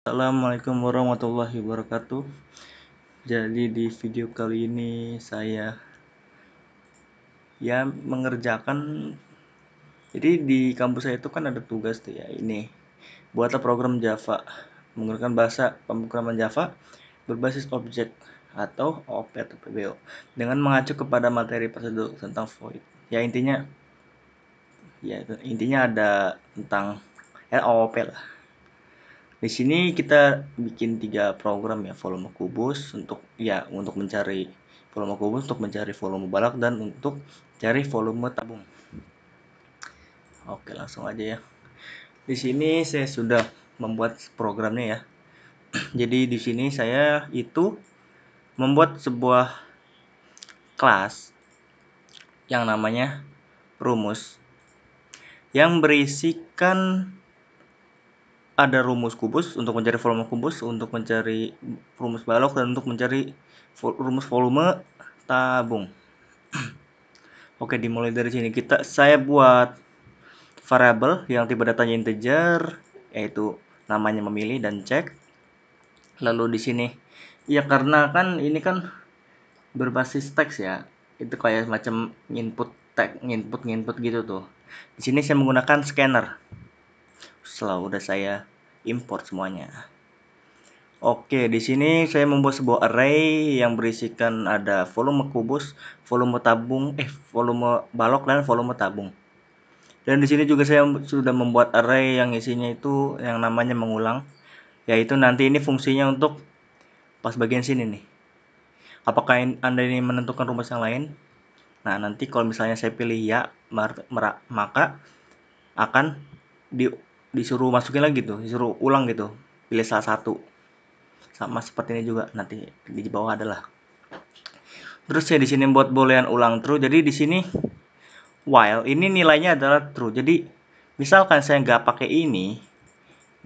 Assalamualaikum warahmatullahi wabarakatuh. Jadi di video kali ini saya mengerjakan. Jadi di kampus saya itu kan ada tugas tuh ya, ini buatlah program Java menggunakan bahasa pemrograman Java berbasis objek atau OOP atau PBO dengan mengacu kepada materi prosedur tentang void. Intinya ada tentang OOP lah. Di sini kita bikin 3 program ya, volume kubus untuk mencari volume kubus, untuk mencari volume balok, dan untuk cari volume tabung. Oke, langsung aja ya. Di sini saya sudah membuat programnya ya. Jadi di sini saya itu membuat sebuah kelas yang namanya rumus yang berisikan ada rumus kubus untuk mencari volume kubus, untuk mencari rumus balok, dan untuk mencari rumus volume tabung. Oke, dimulai dari sini. Saya buat variabel yang tipe datanya integer, yaitu namanya memilih dan cek. Lalu di sini ya, karena kan ini kan berbasis teks ya, itu kayak macam input teks, input gitu tuh. Di sini saya menggunakan scanner. Setelah udah saya import semuanya. Oke, di sini saya membuat sebuah array yang berisikan ada volume kubus, volume tabung, volume balok, dan volume tabung. Dan di sini juga saya sudah membuat array yang isinya itu yang namanya mengulang, yaitu nanti ini fungsinya untuk pas bagian sini nih. Apakah Anda ini menentukan rumus yang lain? Nah, nanti kalau misalnya saya pilih ya, maka akan disuruh masukin lagi tuh, disuruh ulang gitu, pilih salah satu. Sama seperti ini juga, nanti di bawah adalah. Terus saya di sini buat boolean ulang true. Jadi di sini while ini nilainya adalah true. Jadi misalkan saya nggak pakai ini,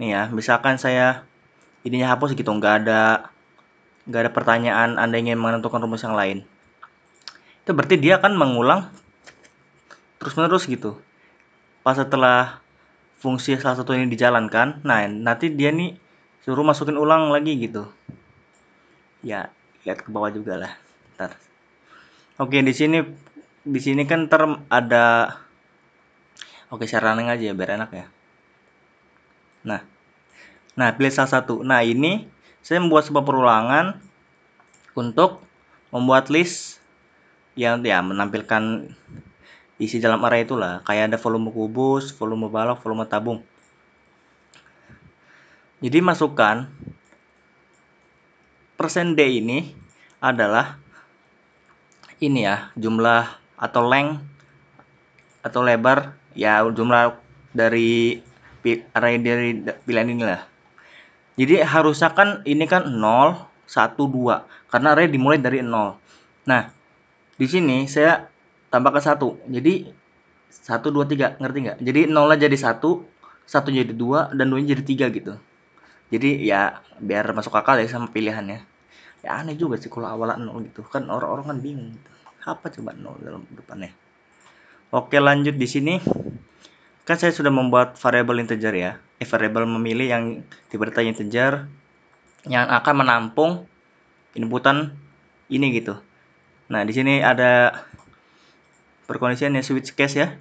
nih ya, misalkan saya ininya hapus gitu, nggak ada pertanyaan, Anda ingin menentukan rumus yang lain, itu berarti dia akan mengulang terus-menerus gitu. Pas setelah fungsi salah satu ini dijalankan, nah nanti dia nih suruh masukin ulang lagi gitu. Ya, lihat ke bawah juga lah. Ntar. Oke, di sini kan ada. Oke, saya running aja ya biar enak ya. Nah, pilih salah satu. Nah, ini saya membuat sebuah perulangan untuk membuat list yang ya menampilkan isi dalam array itulah, kayak ada volume kubus, volume balok, volume tabung. Jadi masukkan %d ini adalah ini ya, jumlah atau length atau lebar ya, jumlah dari array dari pilihan inilah. Jadi harusnya kan ini kan 0, 1, 2 karena array dimulai dari 0. Nah, di sini saya tambahkan 1. Jadi 1, 2, 3, ngerti nggak? Jadi 0-nya jadi 1, 1 jadi 2, dan 2-nya jadi 3 gitu. Jadi ya biar masuk akal ya sama pilihannya. Ya aneh juga sih kalau awalnya 0 gitu. Kan orang-orang kan bingung gitu. Apa coba 0 dalam depannya? Oke, lanjut di sini. Kan saya sudah membuat variabel integer ya. Variabel memilih yang tipe datanya integer yang akan menampung inputan ini gitu. Nah, di sini ada perkondisian ya, switch case ya.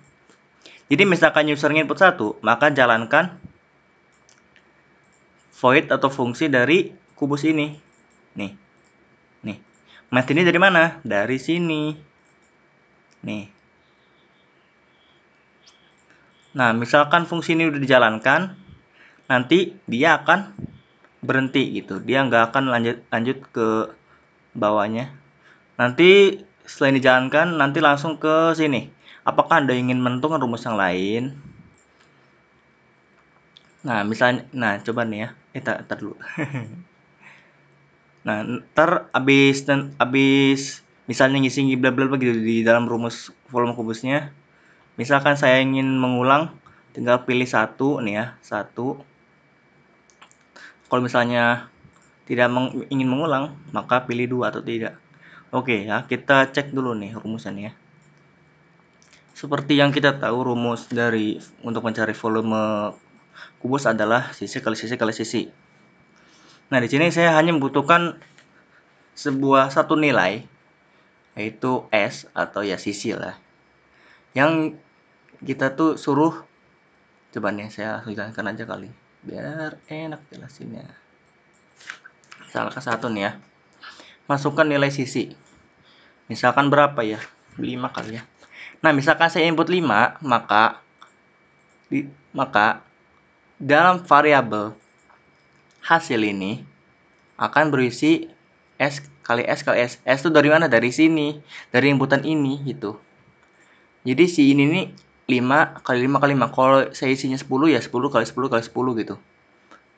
Jadi misalkan usernya input 1, maka jalankan void atau fungsi dari kubus ini. Nih. Math ini dari mana? Dari sini. Nih. Nah, misalkan fungsi ini udah dijalankan, nanti dia akan berhenti gitu. Dia nggak akan lanjut ke bawahnya. Nanti setelah dijalankan, nanti langsung ke sini. Apakah Anda ingin menentukan rumus yang lain? Nah, misalnya, coba nih ya. Tar dulu. Nah, ntar abis misalnya ngisi bla bla gitu di dalam rumus volume kubusnya. Misalkan saya ingin mengulang, tinggal pilih satu nih ya, satu. Kalau misalnya tidak ingin mengulang, maka pilih 2 atau tidak. Oke ya, kita cek dulu nih rumusannya. Seperti yang kita tahu, rumus untuk mencari volume kubus adalah sisi kali sisi kali sisi. Nah, di sini saya hanya membutuhkan satu nilai, yaitu S atau ya sisi lah. Yang kita tuh suruh, coba nih saya langsung jalankan aja kali, biar enak jelasinnya. Misalkan satu nih ya, masukkan nilai sisi. Misalkan berapa ya? 5 kali ya. Nah, misalkan saya input 5, maka dalam variabel hasil ini akan berisi S kali S kali S. S itu dari mana? Dari sini, dari inputan ini gitu. Jadi si ini nih 5 kali 5 kali 5. Kalau saya isinya 10 ya 10 kali 10 kali 10 gitu.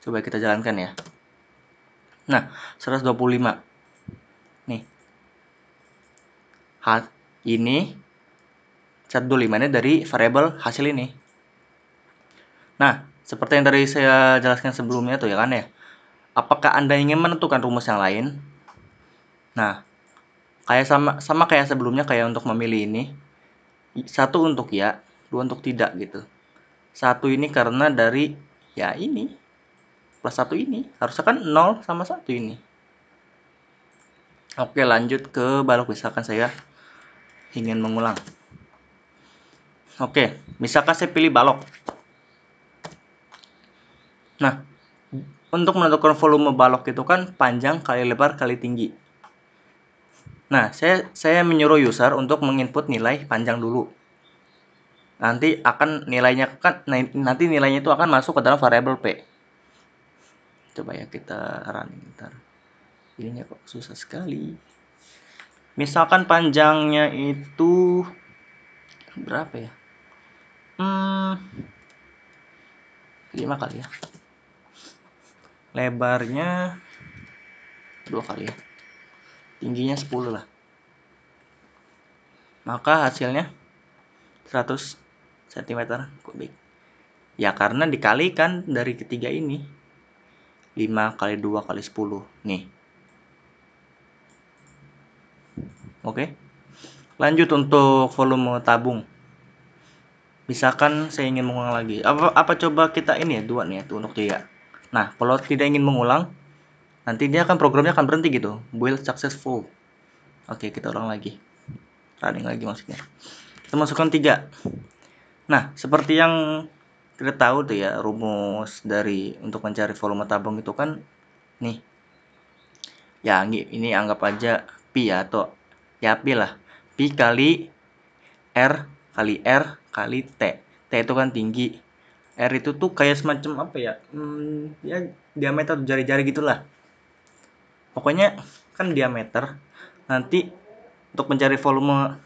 Coba kita jalankan ya. Nah, 125. Nih. Ini 125 ini dari variabel hasil ini. Nah, seperti yang tadi saya jelaskan sebelumnya tuh ya kan ya. Apakah Anda ingin menentukan rumus yang lain? Nah, kayak sama kayak sebelumnya, kayak untuk memilih ini. 1 untuk ya, 2 untuk tidak gitu. 1 ini karena dari ya ini plus 1 ini. Harusnya kan 0 sama 1 ini. Oke, lanjut ke balok. Misalkan saya ingin mengulang. Oke, misalkan saya pilih balok. Nah, untuk menentukan volume balok itu kan panjang kali lebar kali tinggi. Nah, saya menyuruh user untuk menginput nilai panjang dulu. Nanti nilainya itu akan masuk ke dalam variabel P. Coba ya kita running ntar. Ininya kok susah sekali. Misalkan panjangnya itu berapa ya? 5 kali ya. Lebarnya 2 kali ya. Tingginya 10 lah. Maka hasilnya 100 cm kubik. Ya karena dikalikan dari ketiga ini. 5 kali 2 kali 10. Nih. Oke. Lanjut untuk volume tabung. Misalkan saya ingin mengulang lagi. Apa coba kita ini ya, 2 nih ya, untuk 3. Nah, kalau tidak ingin mengulang, nanti programnya akan berhenti gitu. Build successful. Oke, kita ulang lagi. Running lagi maksudnya. Kita masukkan 3. Nah, seperti yang kita tahu tuh ya, rumus dari untuk mencari volume tabung itu kan nih. Ya, ini anggap aja pi ya, atau ya pi lah. Pi kali R kali R kali T. T itu kan tinggi. R itu tuh kayak semacam apa ya? Ya diameter jari-jari gitulah. Pokoknya kan diameter. Nanti untuk mencari volume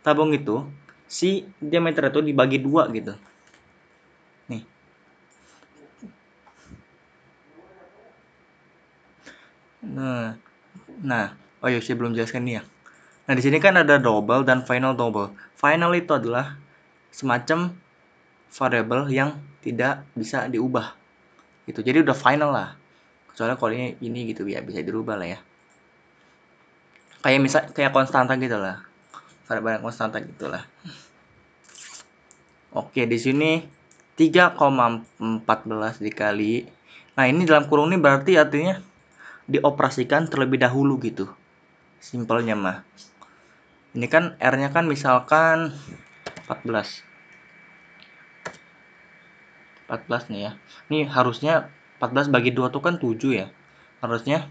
tabung itu, si diameter itu dibagi 2 gitu. Nih. Nah, oh iya saya belum jelaskan nih ya. Nah, di sini kan ada double dan final double. Final itu adalah semacam variabel yang tidak bisa diubah. Gitu. Jadi udah final lah. Soalnya kalau ini gitu ya bisa dirubah lah ya. Kayak konstanta gitu lah. Variabel konstanta gitu lah. Oke, di sini 3,14 dikali. Nah, ini dalam kurung ini berarti artinya dioperasikan terlebih dahulu gitu. Simpelnya mah. Ini kan R-nya kan misalkan 14. 14 nih ya. Ini harusnya 14 bagi 2 tuh kan 7 ya. Harusnya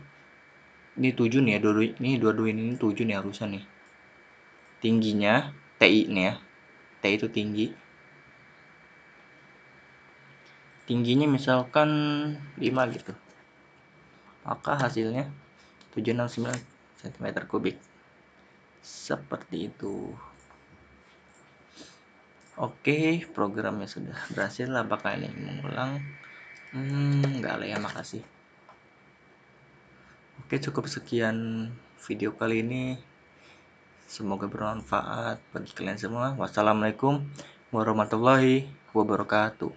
ini 7 nih ya, dua-dua ini 7 nih harusnya nih. Tingginya TI nih ya. T itu tinggi. Tingginya misalkan 5 gitu. Maka hasilnya 769 cm kubik. Seperti itu. Oke, programnya sudah berhasil. Apakah ini mengulang? Enggak lah ya, makasih. Oke, cukup sekian video kali ini. Semoga bermanfaat bagi kalian semua. Wassalamualaikum warahmatullahi wabarakatuh.